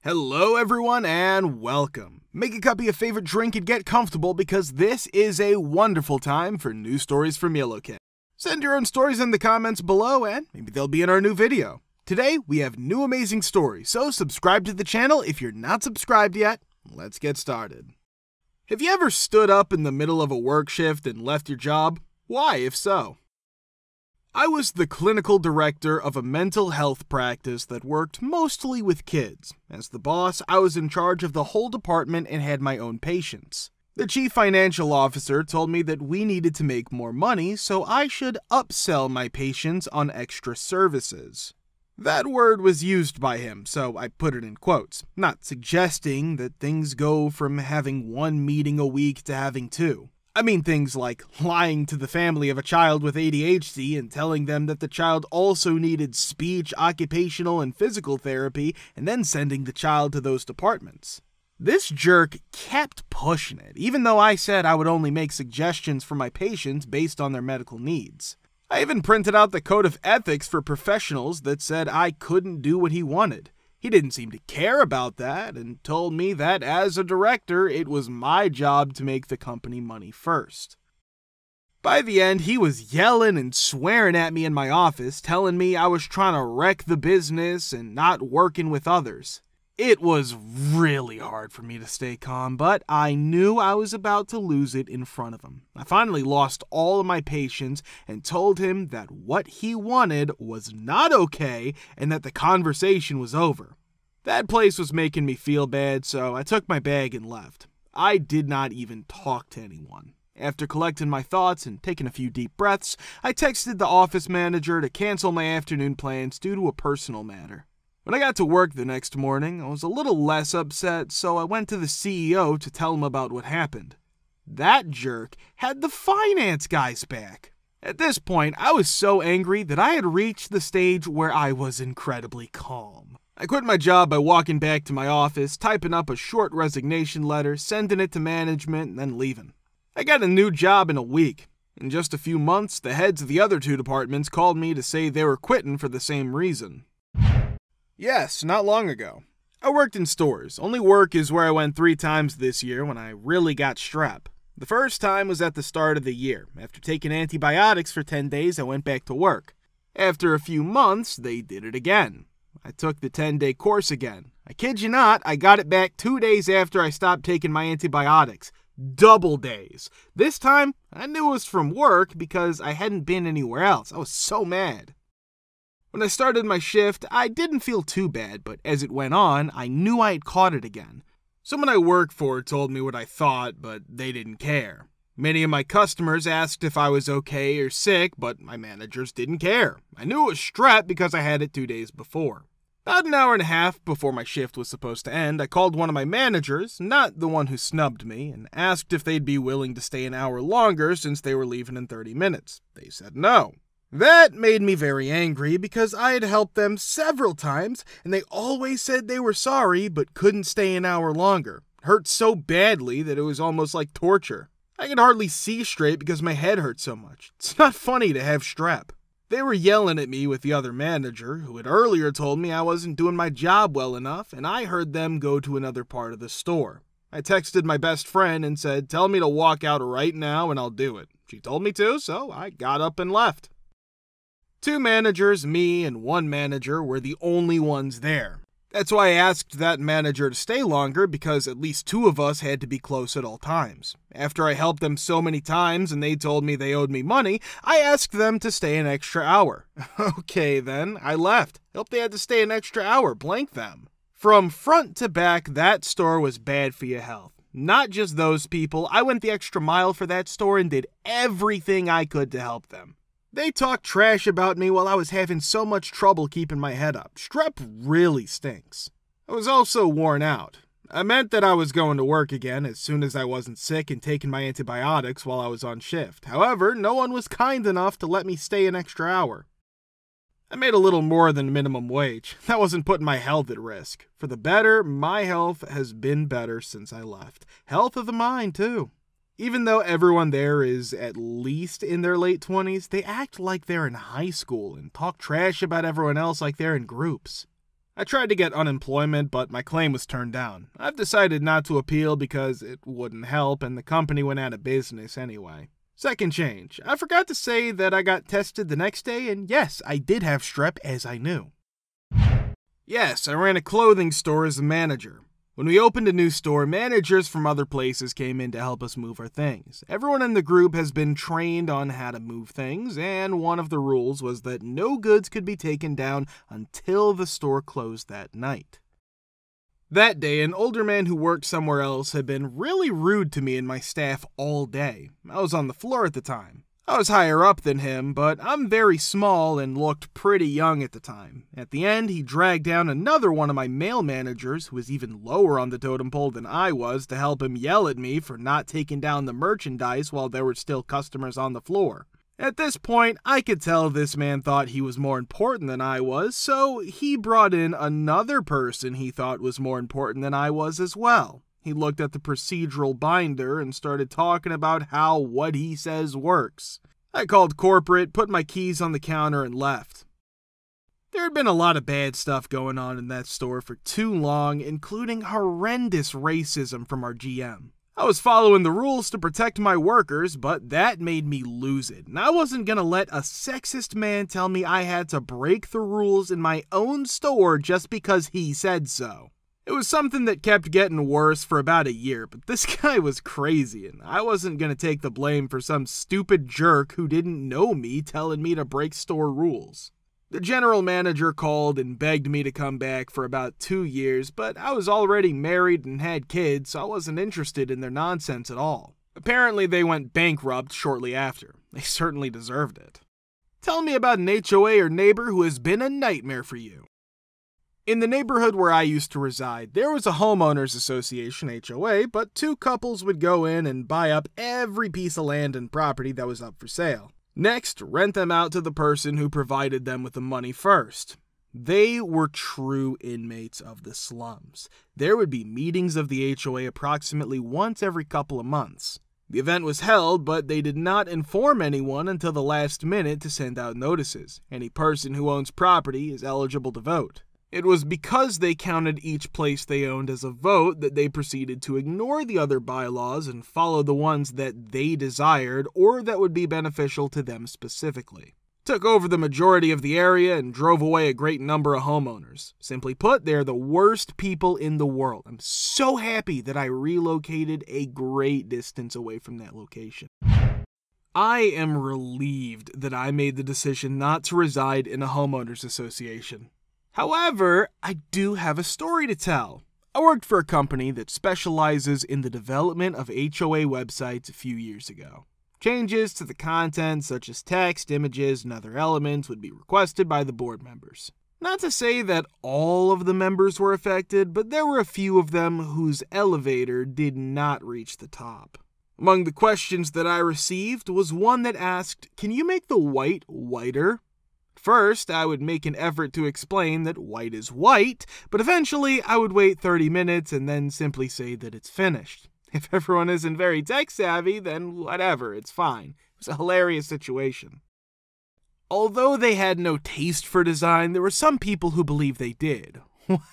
Hello everyone and welcome. Make a cup of your favorite drink and get comfortable because this is a wonderful time for new stories from YellowKit. Send your own stories in the comments below and maybe they'll be in our new video. Today we have new amazing stories, so subscribe to the channel if you're not subscribed yet. Let's get started. Have you ever stood up in the middle of a work shift and left your job? Why, if so? I was the clinical director of a mental health practice that worked mostly with kids. As the boss, I was in charge of the whole department and had my own patients. The chief financial officer told me that we needed to make more money, so I should upsell my patients on extra services. That word was used by him, so I put it in quotes, not suggesting that things go from having one meeting a week to having two. I mean things like lying to the family of a child with ADHD and telling them that the child also needed speech, occupational, and physical therapy, and then sending the child to those departments. This jerk kept pushing it, even though I said I would only make suggestions for my patients based on their medical needs. I even printed out the code of ethics for professionals that said I couldn't do what he wanted. He didn't seem to care about that and told me that as a director, it was my job to make the company money first. By the end, he was yelling and swearing at me in my office, telling me I was trying to wreck the business and not working with others. It was really hard for me to stay calm, but I knew I was about to lose it in front of him. I finally lost all of my patience and told him that what he wanted was not okay and that the conversation was over. That place was making me feel bad, so I took my bag and left. I did not even talk to anyone. After collecting my thoughts and taking a few deep breaths, I texted the office manager to cancel my afternoon plans due to a personal matter. When I got to work the next morning, I was a little less upset, so I went to the CEO to tell him about what happened. That jerk had the finance guys back. At this point, I was so angry that I had reached the stage where I was incredibly calm. I quit my job by walking back to my office, typing up a short resignation letter, sending it to management, and then leaving. I got a new job in a week. In just a few months, the heads of the other two departments called me to say they were quitting for the same reason. Yes, not long ago. I worked in stores. Only work is where I went 3 times this year when I really got strep. The first time was at the start of the year. After taking antibiotics for 10 days, I went back to work. After a few months, they did it again. I took the 10-day course again. I kid you not, I got it back 2 days after I stopped taking my antibiotics. Double days. This time, I knew it was from work because I hadn't been anywhere else. I was so mad. When I started my shift, I didn't feel too bad, but as it went on, I knew I had caught it again. Someone I worked for told me what I thought, but they didn't care. Many of my customers asked if I was okay or sick, but my managers didn't care. I knew it was strep because I had it 2 days before. About an hour and a half before my shift was supposed to end, I called one of my managers, not the one who snubbed me, and asked if they'd be willing to stay an hour longer since they were leaving in 30 minutes. They said no. That made me very angry because I had helped them several times and they always said they were sorry but couldn't stay an hour longer. It hurt so badly that it was almost like torture. I could hardly see straight because my head hurt so much. It's not funny to have strep. They were yelling at me with the other manager who had earlier told me I wasn't doing my job well enough and I heard them go to another part of the store. I texted my best friend and said, "Tell me to walk out right now and I'll do it." She told me to, so I got up and left. 2 managers, me and 1 manager, were the only ones there. That's why I asked that manager to stay longer because at least 2 of us had to be close at all times. After I helped them so many times and they told me they owed me money, I asked them to stay an extra hour. Okay then, I left. Hope they had to stay an extra hour, blank them. From front to back, that store was bad for your health. Not just those people, I went the extra mile for that store and did everything I could to help them. They talked trash about me while I was having so much trouble keeping my head up. Strep really stinks. I was also worn out. I meant that I was going to work again as soon as I wasn't sick and taking my antibiotics while I was on shift. However, no one was kind enough to let me stay an extra hour. I made a little more than minimum wage. That wasn't putting my health at risk. For the better, my health has been better since I left. Health of the mind, too. Even though everyone there is at least in their late 20s, they act like they're in high school and talk trash about everyone else like they're in groups. I tried to get unemployment, but my claim was turned down. I've decided not to appeal because it wouldn't help and the company went out of business anyway. Second change. I forgot to say that I got tested the next day, and yes, I did have strep as I knew. Yes, I ran a clothing store as a manager. When we opened a new store, managers from other places came in to help us move our things. Everyone in the group has been trained on how to move things, and one of the rules was that no goods could be taken down until the store closed that night. That day, an older man who worked somewhere else had been really rude to me and my staff all day. I was on the floor at the time. I was higher up than him, but I'm very small and looked pretty young at the time. At the end, he dragged down another one of my male managers, who was even lower on the totem pole than I was, to help him yell at me for not taking down the merchandise while there were still customers on the floor. At this point, I could tell this man thought he was more important than I was, so he brought in another person he thought was more important than I was as well. He looked at the procedural binder and started talking about how what he says works. I called corporate, put my keys on the counter, and left. There had been a lot of bad stuff going on in that store for too long, including horrendous racism from our GM. I was following the rules to protect my workers, but that made me lose it, and I wasn't gonna let a sexist man tell me I had to break the rules in my own store just because he said so. It was something that kept getting worse for about a year, but this guy was crazy, and I wasn't gonna take the blame for some stupid jerk who didn't know me telling me to break store rules. The general manager called and begged me to come back for about 2 years, but I was already married and had kids, so I wasn't interested in their nonsense at all. Apparently they went bankrupt shortly after. They certainly deserved it. Tell me about an HOA or neighbor who has been a nightmare for you. In the neighborhood where I used to reside, there was a homeowners association HOA, but 2 couples would go in and buy up every piece of land and property that was up for sale. Next, rent them out to the person who provided them with the money first. They were true inmates of the slums. There would be meetings of the HOA approximately once every couple of months. The event was held, but they did not inform anyone until the last minute to send out notices. Any person who owns property is eligible to vote. It was because they counted each place they owned as a vote that they proceeded to ignore the other bylaws and follow the ones that they desired or that would be beneficial to them specifically. Took over the majority of the area and drove away a great number of homeowners. Simply put, they're the worst people in the world. I'm so happy that I relocated a great distance away from that location. I am relieved that I made the decision not to reside in a homeowners association. However, I do have a story to tell. I worked for a company that specializes in the development of HOA websites a few years ago. Changes to the content, such as text, images, and other elements, would be requested by the board members. Not to say that all of the members were affected, but there were a few of them whose elevator did not reach the top. Among the questions that I received was one that asked, "Can you make the white whiter?" First, I would make an effort to explain that white is white, but eventually I would wait 30 minutes and then simply say that it's finished. If everyone isn't very tech-savvy, then whatever, it's fine. It was a hilarious situation. Although they had no taste for design, there were some people who believed they did.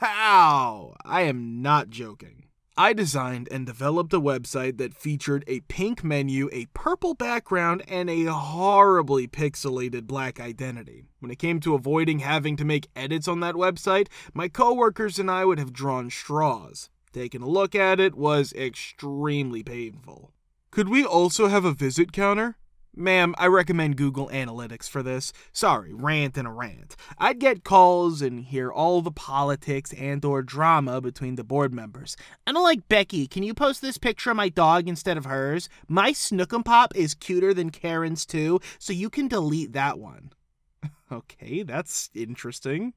Wow! I am not joking. I designed and developed a website that featured a pink menu, a purple background, and a horribly pixelated black identity. When it came to avoiding having to make edits on that website, my coworkers and I would have drawn straws. Taking a look at it was extremely painful. Could we also have a visit counter? Ma'am, I recommend Google Analytics for this. Sorry, rant and a rant. I'd get calls and hear all the politics and or drama between the board members. I don't like Becky. Can you post this picture of my dog instead of hers? My Snookum Pop is cuter than Karen's too, so you can delete that one. Okay, that's interesting.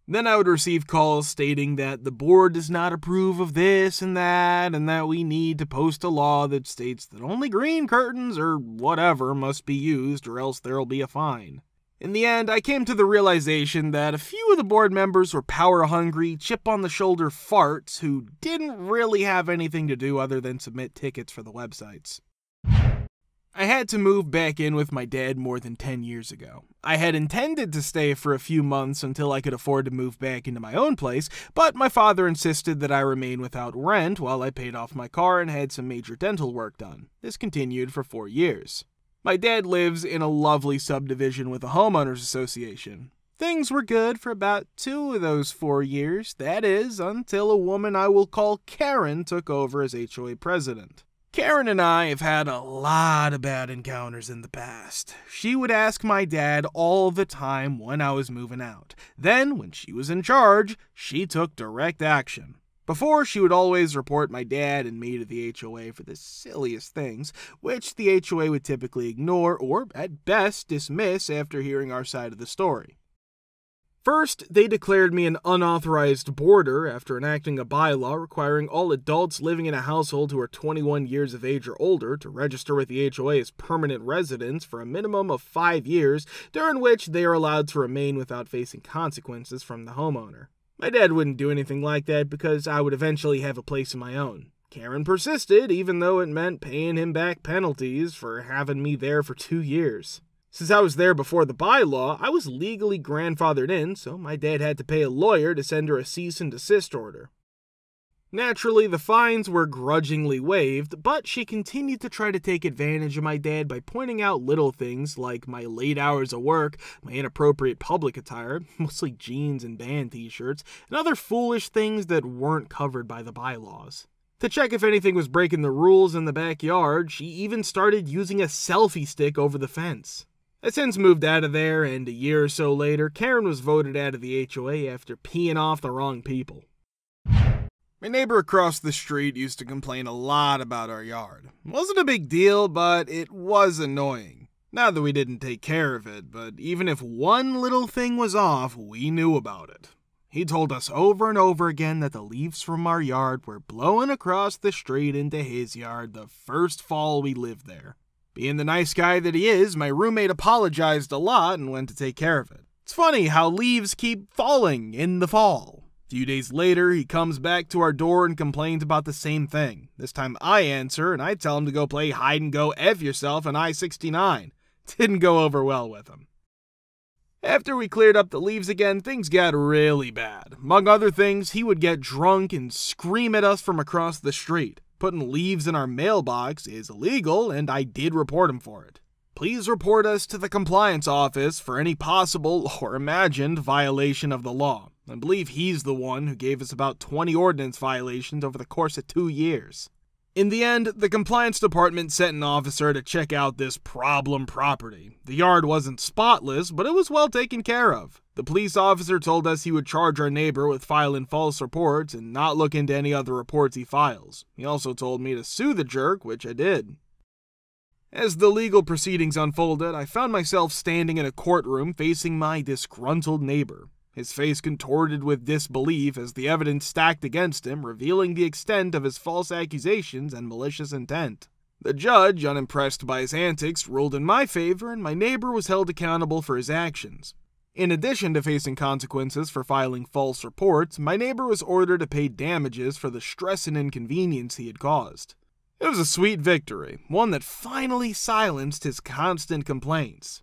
Then I would receive calls stating that the board does not approve of this and that we need to post a law that states that only green curtains or whatever must be used or else there'll be a fine. In the end, I came to the realization that a few of the board members were power-hungry, chip-on-the-shoulder farts who didn't really have anything to do other than submit tickets for the websites. I had to move back in with my dad more than 10 years ago. I had intended to stay for a few months until I could afford to move back into my own place, but my father insisted that I remain without rent while I paid off my car and had some major dental work done. This continued for 4 years. My dad lives in a lovely subdivision with a homeowners association. Things were good for about 2 of those 4 years, that is, until a woman I will call Karen took over as HOA president. Karen and I have had a lot of bad encounters in the past. She would ask my dad all the time when I was moving out. Then, when she was in charge, she took direct action. Before, she would always report my dad and me to the HOA for the silliest things, which the HOA would typically ignore or, at best, dismiss after hearing our side of the story. First, they declared me an unauthorized boarder after enacting a bylaw requiring all adults living in a household who are 21 years of age or older to register with the HOA as permanent residents for a minimum of 5 years, during which they are allowed to remain without facing consequences from the homeowner. My dad wouldn't do anything like that because I would eventually have a place of my own. Karen persisted, even though it meant paying him back penalties for having me there for 2 years. Since I was there before the bylaw, I was legally grandfathered in, so my dad had to pay a lawyer to send her a cease and desist order. Naturally, the fines were grudgingly waived, but she continued to try to take advantage of my dad by pointing out little things like my late hours of work, my inappropriate public attire, mostly jeans and band t-shirts, and other foolish things that weren't covered by the bylaws. To check if anything was breaking the rules in the backyard, she even started using a selfie stick over the fence. I since moved out of there, and a year or so later, Karen was voted out of the HOA after peeing off the wrong people. My neighbor across the street used to complain a lot about our yard. It wasn't a big deal, but it was annoying. Not that we didn't take care of it, but even if one little thing was off, we knew about it. He told us over and over again that the leaves from our yard were blowing across the street into his yard the first fall we lived there. Being the nice guy that he is, my roommate apologized a lot and went to take care of it. It's funny how leaves keep falling in the fall. A few days later, he comes back to our door and complains about the same thing. This time I answer, and I tell him to go play hide-and-go F yourself on I-69. Didn't go over well with him. After we cleared up the leaves again, things got really bad. Among other things, he would get drunk and scream at us from across the street. Putting leaves in our mailbox is illegal, and I did report him for it. Please report us to the compliance office for any possible or imagined violation of the law. I believe he's the one who gave us about 20 ordinance violations over the course of 2 years. In the end, the compliance department sent an officer to check out this problem property. The yard wasn't spotless, but it was well taken care of. The police officer told us he would charge our neighbor with filing false reports and not look into any other reports he files. He also told me to sue the jerk, which I did. As the legal proceedings unfolded, I found myself standing in a courtroom facing my disgruntled neighbor. His face contorted with disbelief as the evidence stacked against him, revealing the extent of his false accusations and malicious intent. The judge, unimpressed by his antics, ruled in my favor, and my neighbor was held accountable for his actions. In addition to facing consequences for filing false reports, my neighbor was ordered to pay damages for the stress and inconvenience he had caused. It was a sweet victory, one that finally silenced his constant complaints.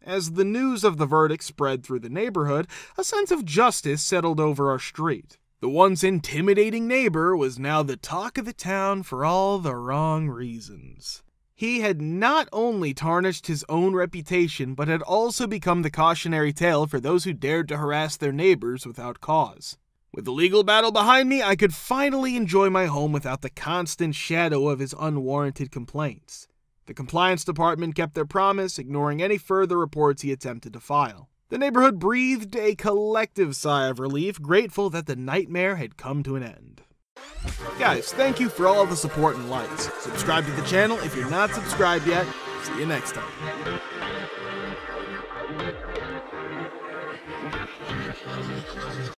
As the news of the verdict spread through the neighborhood, a sense of justice settled over our street. The once intimidating neighbor was now the talk of the town for all the wrong reasons. He had not only tarnished his own reputation, but had also become the cautionary tale for those who dared to harass their neighbors without cause. With the legal battle behind me, I could finally enjoy my home without the constant shadow of his unwarranted complaints. The compliance department kept their promise, ignoring any further reports he attempted to file. The neighborhood breathed a collective sigh of relief, grateful that the nightmare had come to an end. Guys, thank you for all the support and likes. Subscribe to the channel if you're not subscribed yet. See you next time.